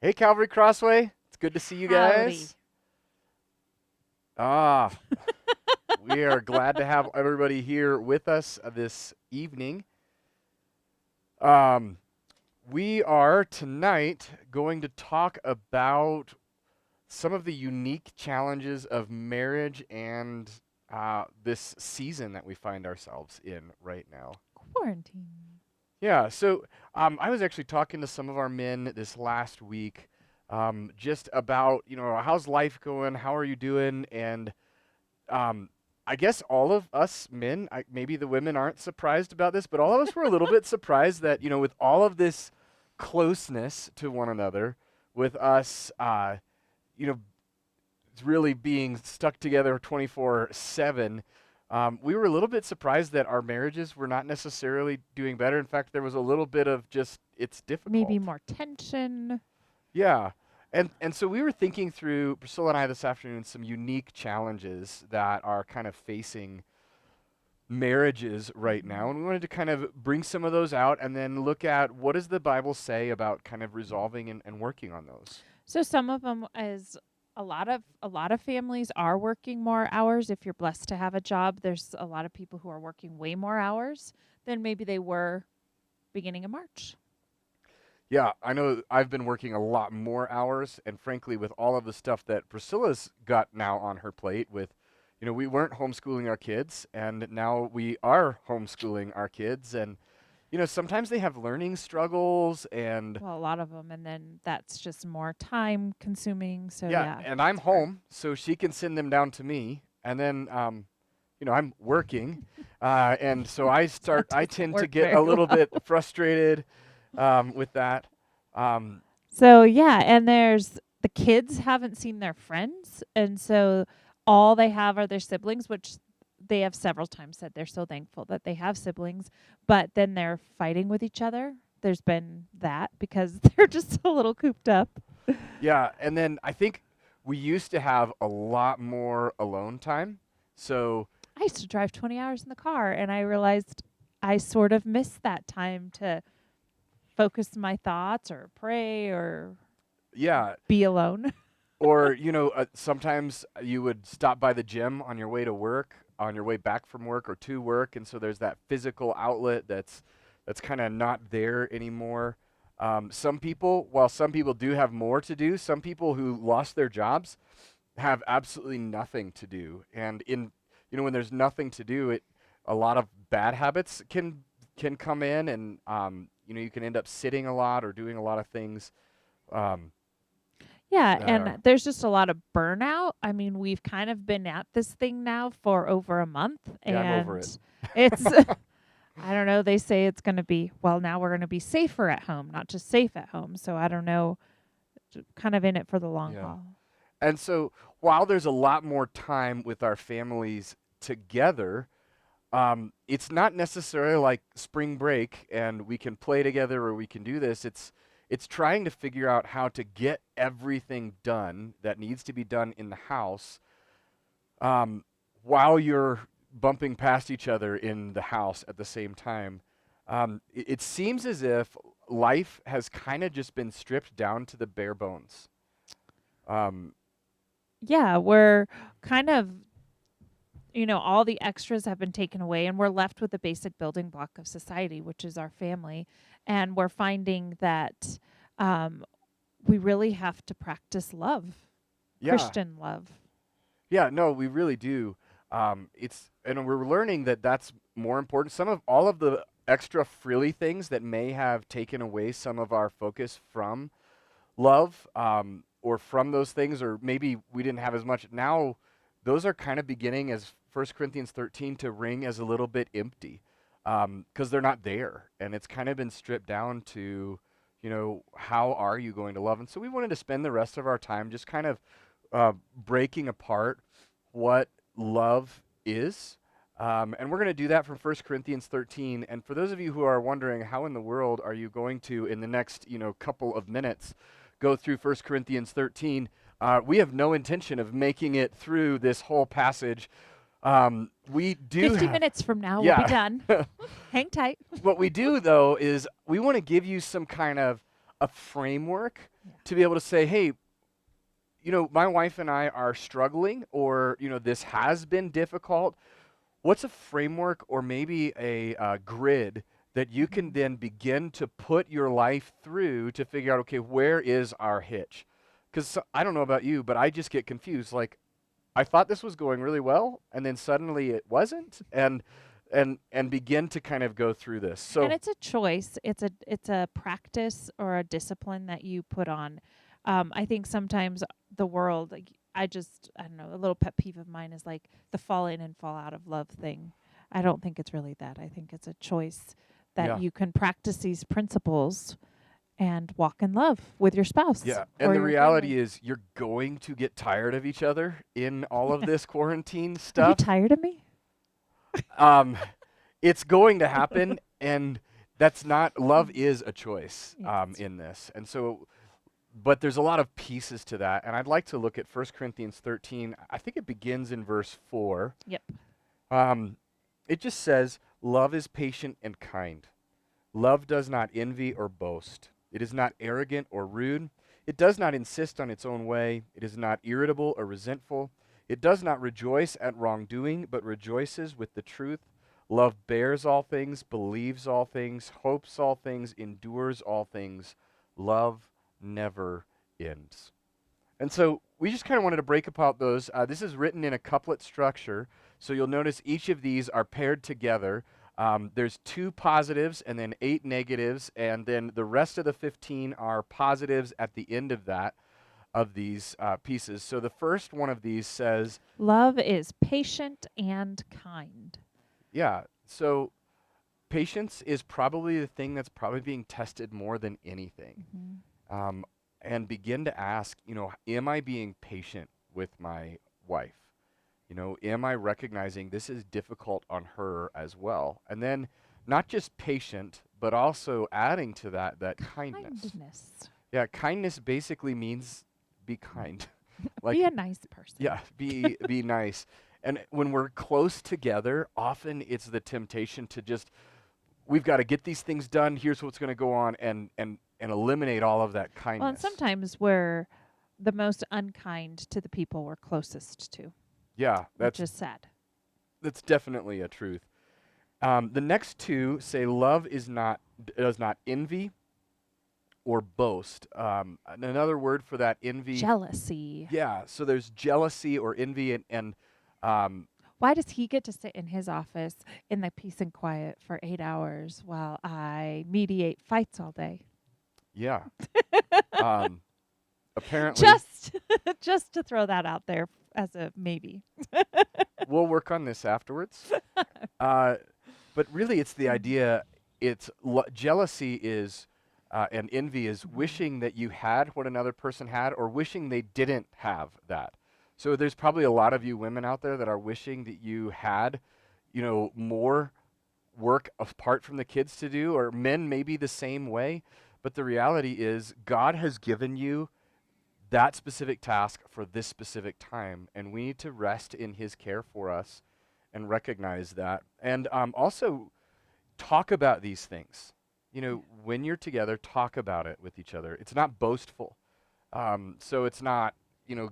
Hey, Calvary Crossway. It's good to see you Howdy. guys. Ah, we are glad to have everybody here with us this evening. Um, we are tonight going to talk about some of the unique challenges of marriage and this season that we find ourselves in right now. Quarantine. Yeah, so I was actually talking to some of our men this last week, just about, how's life going? How are you doing? And um, I guess all of us men, maybe the women aren't surprised about this, but all of us were a little bit surprised that, with all of this closeness to one another, with us, you know, really being stuck together 24/7. We were a little bit surprised that our marriages were not necessarily doing better. In fact, there was a little bit of just it's Maybe difficult. more tension. Yeah. And so we were thinking through, Priscilla and I this afternoon, some unique challenges that are kind of facing marriages right Mhm. now. And we wanted to kind of bring some of those out and then look at what does the Bible say about kind of resolving and working on those. So some of them is a lot of families are working more hours. If you're blessed to have a job, there's a lot of people who are working way more hours than maybe they were beginning of March. Yeah, I know I've been working a lot more hours, and frankly, with all of the stuff that Priscilla's got now on her plate, with, we weren't homeschooling our kids, and now we are homeschooling our kids, and sometimes they have learning struggles, and Well, a lot of them, and then that's just more time consuming. So yeah, yeah, and I'm it's hard. home, so she can send them down to me, and then I'm working, and so That I doesn't tend to work get a very little well. bit frustrated with that. Um, So yeah, and there's the kids haven't seen their friends, and so all they have are their siblings, which they have several times said they're so thankful that they have siblings, but then they're fighting with each other. There's been that because they're just a little cooped up. Yeah, and then I think we used to have a lot more alone time. So, I used to drive 20 hours in the car, and I realized I sort of missed that time to focus my thoughts or pray or yeah, be alone. or sometimes you would stop by the gym on your way to work, on your way back from work or to work, and so there's that physical outlet that's kind of not there anymore. While some people do have more to do, some people who lost their jobs have absolutely nothing to do. And when there's nothing to do, a lot of bad habits can come in, and you can end up sitting a lot or doing a lot of things um, Yeah, that and are. there's just a lot of burnout. I mean, we've kind of been at this thing now for over a month, Yeah, I'm over it. and it's, I don't know, they say it's going to be, well, now we're going to be safer at home, not just safe at home. So I don't know, kind of in it for the long Yeah. haul. And so while there's a lot more time with our families together, it's not necessarily like spring break and we can play together or we can do this. It's trying to figure out how to get everything done that needs to be done in the house, um, while you're bumping past each other in the house at the same time. It seems as if life has kind of just been stripped down to the bare bones. Um, Yeah, we're kind of, all the extras have been taken away, and we're left with the basic building block of society, which is our family. And we're finding that um, we really have to practice love, yeah, Christian love. yeah, no, we really do. And we're learning that that's more important. Some of all of the extra frilly things that may have taken away some of our focus from love, or from those things, or maybe we didn't have as much. Now, those are kind of beginning, as 1 Corinthians 13, to ring as a little bit empty, because they're not there. And it's kind of been stripped down to, how are you going to love? And so we wanted to spend the rest of our time just kind of breaking apart what love is. And we're going to do that from 1 Corinthians 13. And for those of you who are wondering, how in the world are you going to, in the next couple of minutes, go through 1 Corinthians 13? We have no intention of making it through this whole passage. We do 50 have, minutes from now, we'll be yeah. done. Hang tight. What we do though is we want to give you some kind of a framework Yeah. to be able to say, hey, my wife and I are struggling, or, this has been difficult. What's a framework or maybe a grid that you can Mhm. then begin to put your life through to figure out, okay, where is our hitch? Because I don't know about you, but I just get confused. Like, I thought this was going really well, and then suddenly it wasn't, and begin to kind of go through this. And So it's a choice. It's a practice or a discipline that you put on. I think sometimes the world, like I don't know, a little pet peeve of mine is like the fall in and fall out of love thing. I don't think it's really that. I think it's a choice that yeah, you can practice these principles and walk in love with your spouse yeah, and or the your family. reality is you're going to get tired of each other in all of this quarantine Are you stuff. tired of me? Um, it's going to happen, and that's not love is a choice Yes. in this, and so. But there's a lot of pieces to that, and I'd like to look at 1 Corinthians 13. I think it begins in verse 4. Yep. Um, it just says, "Love is patient and kind. Love does not envy or boast. It is not arrogant or rude. It does not insist on its own way. It is not irritable or resentful. It does not rejoice at wrongdoing, but rejoices with the truth. Love bears all things, believes all things, hopes all things, endures all things. Love never ends." And so we just kind of wanted to break apart those. This is written in a couplet structure. So you'll notice each of these are paired together. There's 2 positives and then 8 negatives, and then the rest of the 15 are positives at the end of that, of these pieces. So the first one of these says, Love is patient and kind. yeah, so patience is probably the thing that's probably being tested more than anything. Mhm. Um, and begin to ask, am I being patient with my wife? Am I recognizing this is difficult on her as well? And then not just patient, but also adding to that kindness. Kindness. Yeah, kindness basically means be kind. Be Like, a nice person. yeah, be nice. And when we're close together, often it's the temptation to just we've got to get these things done. Here's what's going to go on, and eliminate all of that Well, and kindness. sometimes we're the most unkind to the people we're closest to, Yeah, which that's is sad. that's definitely a truth. The next two say love does not envy or boast. Another word for that envy. Jealousy. Yeah, so there's jealousy or envy, and um, Why does he get to sit in his office in the peace and quiet for 8 hours while I mediate fights all day? yeah, um, apparently Just, just to throw that out there as a maybe. we'll work on this afterwards. Uh, but really, it's the Mhm. idea. Jealousy is and envy is Mhm. wishing that you had what another person had, or wishing they didn't have that. So there's probably a lot of you women out there that are wishing that you had, more work apart from the kids to do, or men may be the same way. But the reality is, God has given you that specific task for this specific time, and we need to rest in His care for us and recognize that. And also talk about these things. When you're together, talk about it with each other. It's not boastful. So it's not,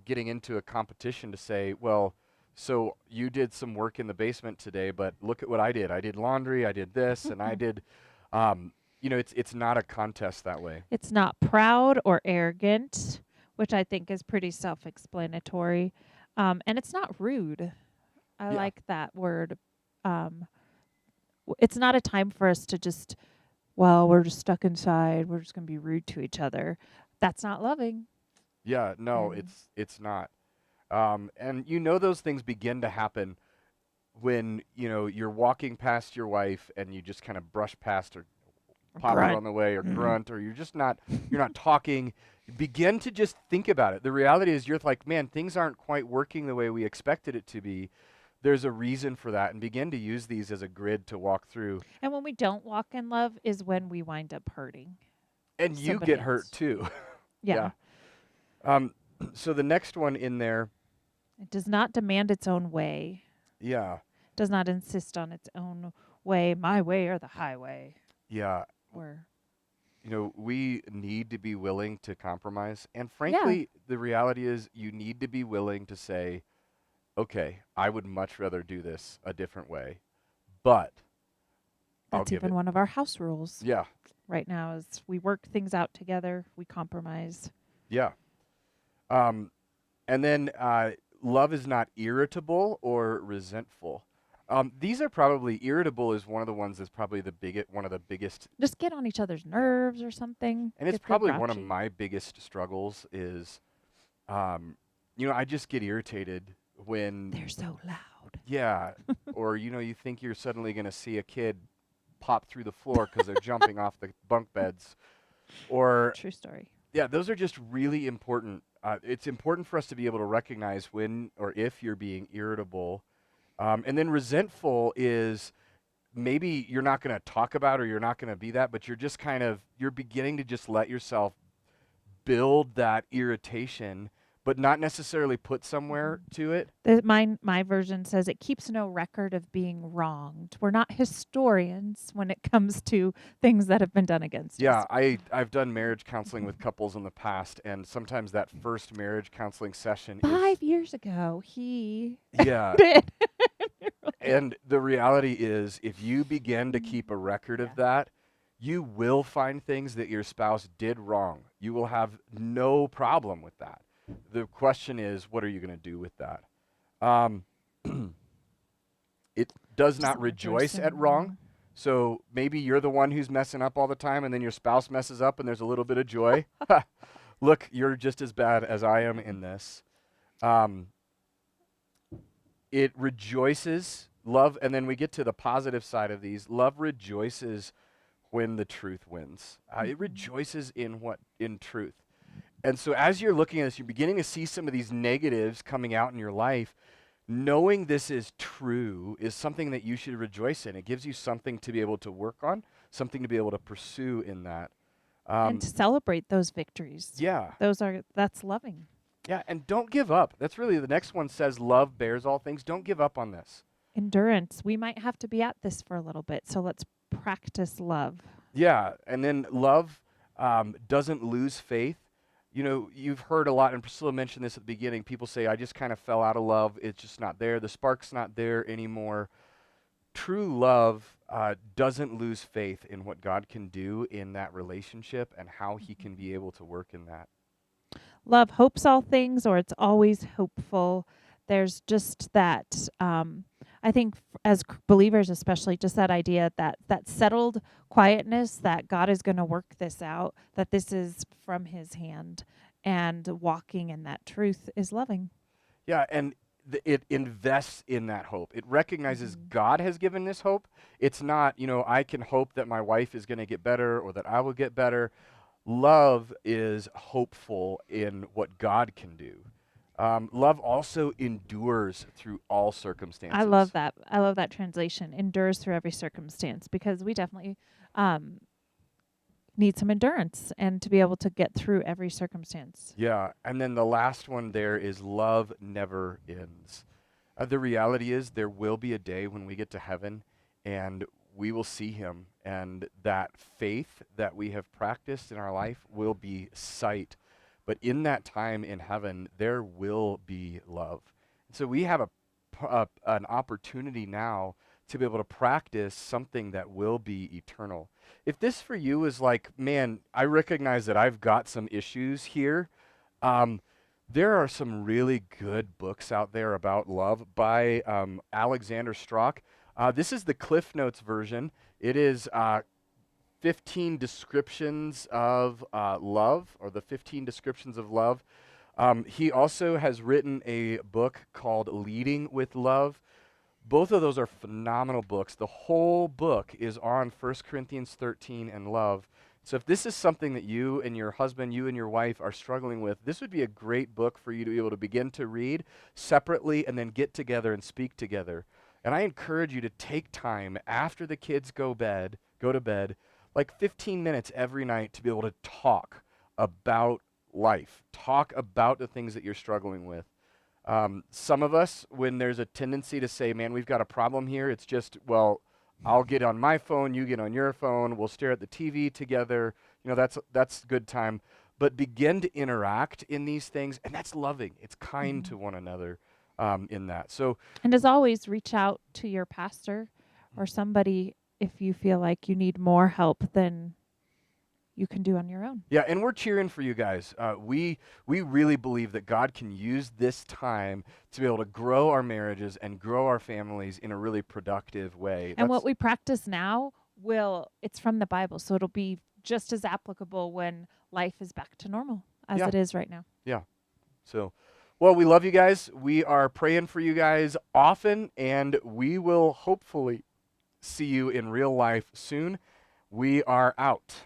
getting into a competition to say, well, so you did some work in the basement today, but look at what I did. I did laundry, I did this, and I did, it's not a contest that way. It's not proud or arrogant, which I think is pretty self explanatory. And it's not rude. I Yeah. like that word. Um, it's not a time for us to just, well, we're just stuck inside. We're just going to be rude to each other. That's not loving. Yeah, no, And it's not. And those things begin to happen when, you're walking past your wife and you just kind of brush past her, pop her grunt. on the way, or Mm. grunt, or you're not talking. Begin to just think about it. The reality is you're like, man, things aren't quite working the way we expected it to be. There's a reason for that, and begin to use these as a grid to walk through. And when we don't walk in love is when we wind up hurting And you somebody get hurt else. too. Yeah. Yeah. Um, so the next one in there, It does not demand its own way, yeah, does not insist on its own way, my way or the highway. yeah. Or we need to be willing to compromise. And Yeah, frankly, the reality is you need to be willing to say, okay, I would much rather do this a different way, but I'll that's give even it. one of our house rules Yeah, right now is we work things out together, we compromise. yeah. Um, and then love is not irritable or resentful. These are probably irritable is one of the ones that's probably one of the biggest. Just get on each other's Yeah, nerves or something and it's if they're probably one of grouchy. my biggest struggles is, um, I just get irritated when, They're so loud. yeah, or you think you're suddenly going to see a kid pop through the floor because they're jumping off the bunk beds, or True story. yeah, those are just really important. It's important for us to be able to recognize when or if you're being irritable. And then resentful is maybe you're not going to talk about or you're not going to be that, but you're just you're beginning to just let yourself build that irritation, but not necessarily put somewhere Mhm. to it. My version says it keeps no record of being wronged. We're not historians when it comes to things that have been done against Yeah, us. I've done marriage counseling with couples in the past, and sometimes that first marriage counseling session is 5 years ago, he yeah. did. And the reality is, if you begin to keep a record Yeah. of that, you will find things that your spouse did wrong. You will have no problem with that. The question is, what are you going to do with that? Um, it does not Just rejoice rejoice at in wrong. wrong. So maybe you're the one who's messing up all the time, and then your spouse messes up, and there's a little bit of joy. Look, you're just as bad as I am in this. Um, it rejoices, love, and then we get to the positive side of these. Love rejoices when the truth wins. It Mhm. rejoices in truth. And so as you're looking at this, you're beginning to see some of these negatives coming out in your life. Knowing this is true is something that you should rejoice in. It gives you something to be able to work on, something to be able to pursue in that. And Um, to celebrate those victories. yeah, That's loving. yeah, and don't give up. That's really the next one says, love bears all things. Don't give up on this. Endurance. We might have to be at this for a little bit, so let's practice love. Yeah, and then love doesn't lose faith. You've heard a lot, and Priscilla mentioned this at the beginning. People say, I just kind of fell out of love. It's just not there. The spark's not there anymore. True love doesn't lose faith in what God can do in that relationship and how he can be able to work in that. Love hopes all things, or it's always hopeful. There's just that. I think as believers, especially, just that idea that settled quietness that God is going to work this out, that this is from His hand, and walking in that truth is loving. Yeah, and it invests in that hope. It recognizes Hmm. God has given this hope. It's not, I can hope that my wife is going to get better or that I will get better. Love is hopeful in what God can do. Love also endures through all I love circumstances. that. I love that translation. Endures through every circumstance, because we definitely um, need some endurance and to be able to get through every circumstance. Yeah, and then the last one there is love never ends. The reality is there will be a day when we get to heaven and we will see him, and that faith that we have practiced in our life will be sight. But in that time in heaven, there will be love. So we have an opportunity now to be able to practice something that will be eternal. If this for you is like, man, I recognize that I've got some issues here. Um, there are some really good books out there about love by Alexander Strock. This is the Cliff Notes version. It is 15 descriptions of love, or the 15 descriptions of love. He also has written a book called Leading with Love. Both of those are phenomenal books. The whole book is on 1 Corinthians 13 and love. So if this is something that you and your husband, you and your wife are struggling with, this would be a great book for you to be able to begin to read separately and then get together and speak together. And I encourage you to take time after the kids go to bed, like 15 minutes every night to be able to talk about life, talk about the things that you're struggling with. Some of us, when there's a tendency to say, man, we've got a problem here, it's just, well, I'll get on my phone, you get on your phone, we'll stare at the TV together, that's good time. But begin to interact in these things, and that's loving. It's kind Mhm. to one another in that. So And as always, reach out to your pastor or somebody if you feel like you need more help than you can do on your own. yeah, and we're cheering for you guys. We really believe that God can use this time to be able to grow our marriages and grow our families in a really productive way. And what we practice now it's from the Bible, so it'll be just as applicable when life is back to normal as Yeah, it is right now. yeah. So, well, we love you guys. We are praying for you guys often, and we will hopefully see you in real life soon. We are out.